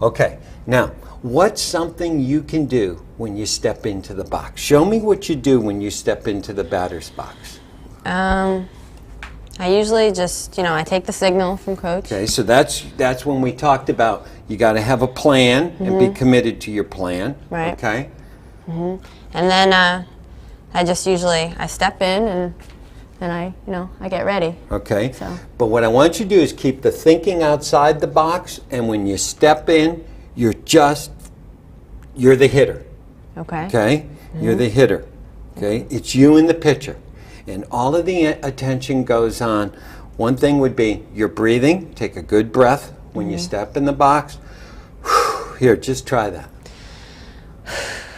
Okay, now, what's something you can do when you step into the box? Show me what you do when you step into the batter's box. I usually just, I take the signal from coach. Okay, so that's when we talked about you got to have a plan and be committed to your plan. Right. Okay. And then I just usually, I step in and then I get ready. Okay. So. But what I want you to do is keep the thinking outside the box, and when you step in, you're the hitter. Okay. Okay? You're the hitter. Okay? It's you and the pitcher. And all of the attention goes on. One thing would be your breathing. Take a good breath when you step in the box. Here, just try that.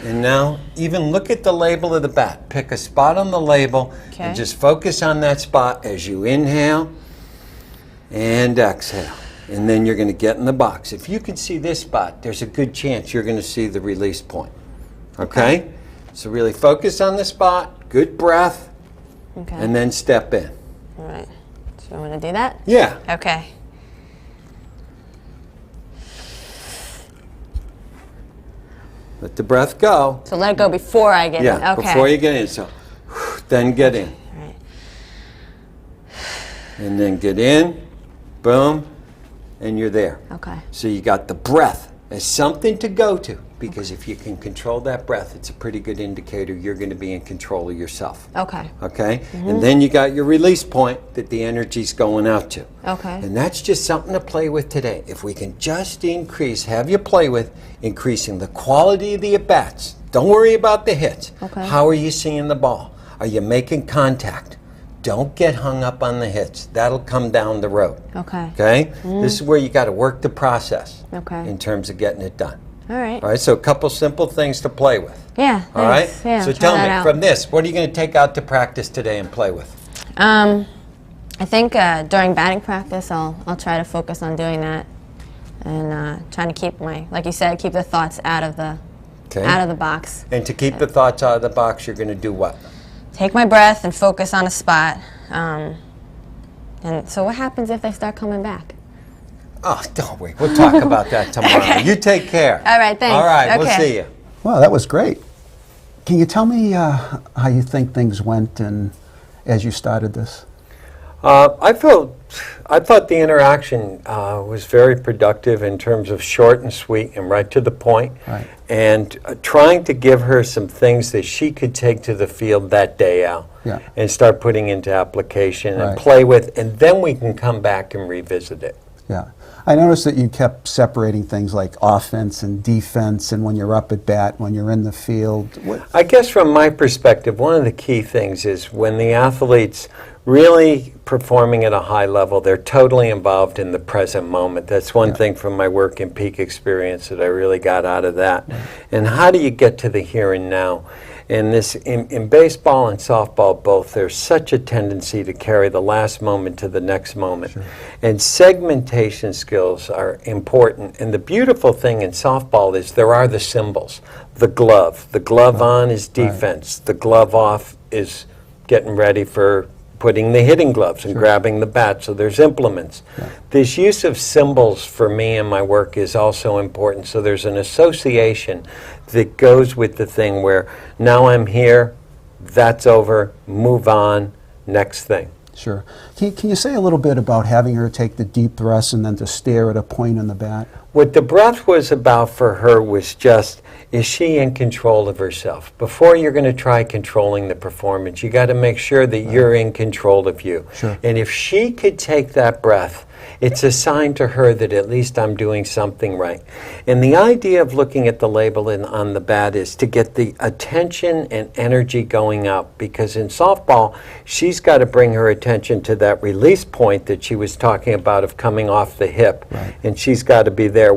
And now, even look at the label of the bat. Pick a spot on the label and just focus on that spot as you inhale and exhale. And then you're going to get in the box. If you can see this spot, there's a good chance you're going to see the release point. Okay? So really focus on the spot, good breath, and then step in. All right. So you want to do that? Yeah. Okay. Let the breath go. So let it go before I get in. Yeah, Okay. before you get in. So then get in. All right. And then get in, boom, and you're there. Okay. So you got the breath as something to go to, because if you can control that breath, it's a pretty good indicator you're going to be in control of yourself. Okay. Okay? And then you got your release point that the energy's going out to. Okay. And that's just something to play with today. If we can just have you play with increasing the quality of the at-bats. Don't worry about the hits. Okay. How are you seeing the ball? Are you making contact? Don't get hung up on the hits. That'll come down the road. Okay. Okay? This is where you got to work the process in Okay. terms of getting it done. All right. All right, so a couple simple things to play with. Yeah. All right? Thanks. Yeah, So try tell that me, out. from this, what are you going to take out to practice today and play with? I think during batting practice, I'll try to focus on doing that, and trying to keep like you said, keep the thoughts out of the box. And to keep the thoughts out of the box, you're going to do what? Take my breath and focus on a spot. And so what happens if they start coming back? Oh, don't worry. We'll talk about that tomorrow. You take care. All right, thanks. All right, we'll Okay. see you. Wow, that was great. Can you tell me how you think things went and as you started this? I thought the interaction was very productive in terms of short and sweet and right to the point. Right. And trying to give her some things that she could take to the field that day out and start putting into application and play with, and then we can come back and revisit it. Yeah. I noticed that you kept separating things like offense and defense, and when you're up at bat, when you're in the field. I guess from my perspective, one of the key things is when the athlete's really performing at a high level, they're totally involved in the present moment. That's one thing from my work in peak experience that I really got out of that. And how do you get to the here and now? And this, in baseball and softball both, there's such a tendency to carry the last moment to the next moment. And segmentation skills are important. And the beautiful thing in softball is there are the symbols. The glove. The glove on is defense. The glove off is getting ready for putting the hitting gloves and grabbing the bat, so there's implements. This use of symbols for me in my work is also important, so there's an association that goes with the thing where now I'm here, that's over, move on, next thing. Sure. Can you say a little bit about having her take the deep breaths and then to stare at a point in the bat? What the breath was about for her was just, is she in control of herself? Before you're going to try controlling the performance, you got to make sure that you're in control of you. Sure. And if she could take that breath, it's a sign to her that at least I'm doing something right. And the idea of looking at the label on the bat is to get the attention and energy going up, because in softball, she's got to bring her attention to that release point that she was talking about of coming off the hip, and she's got to be there.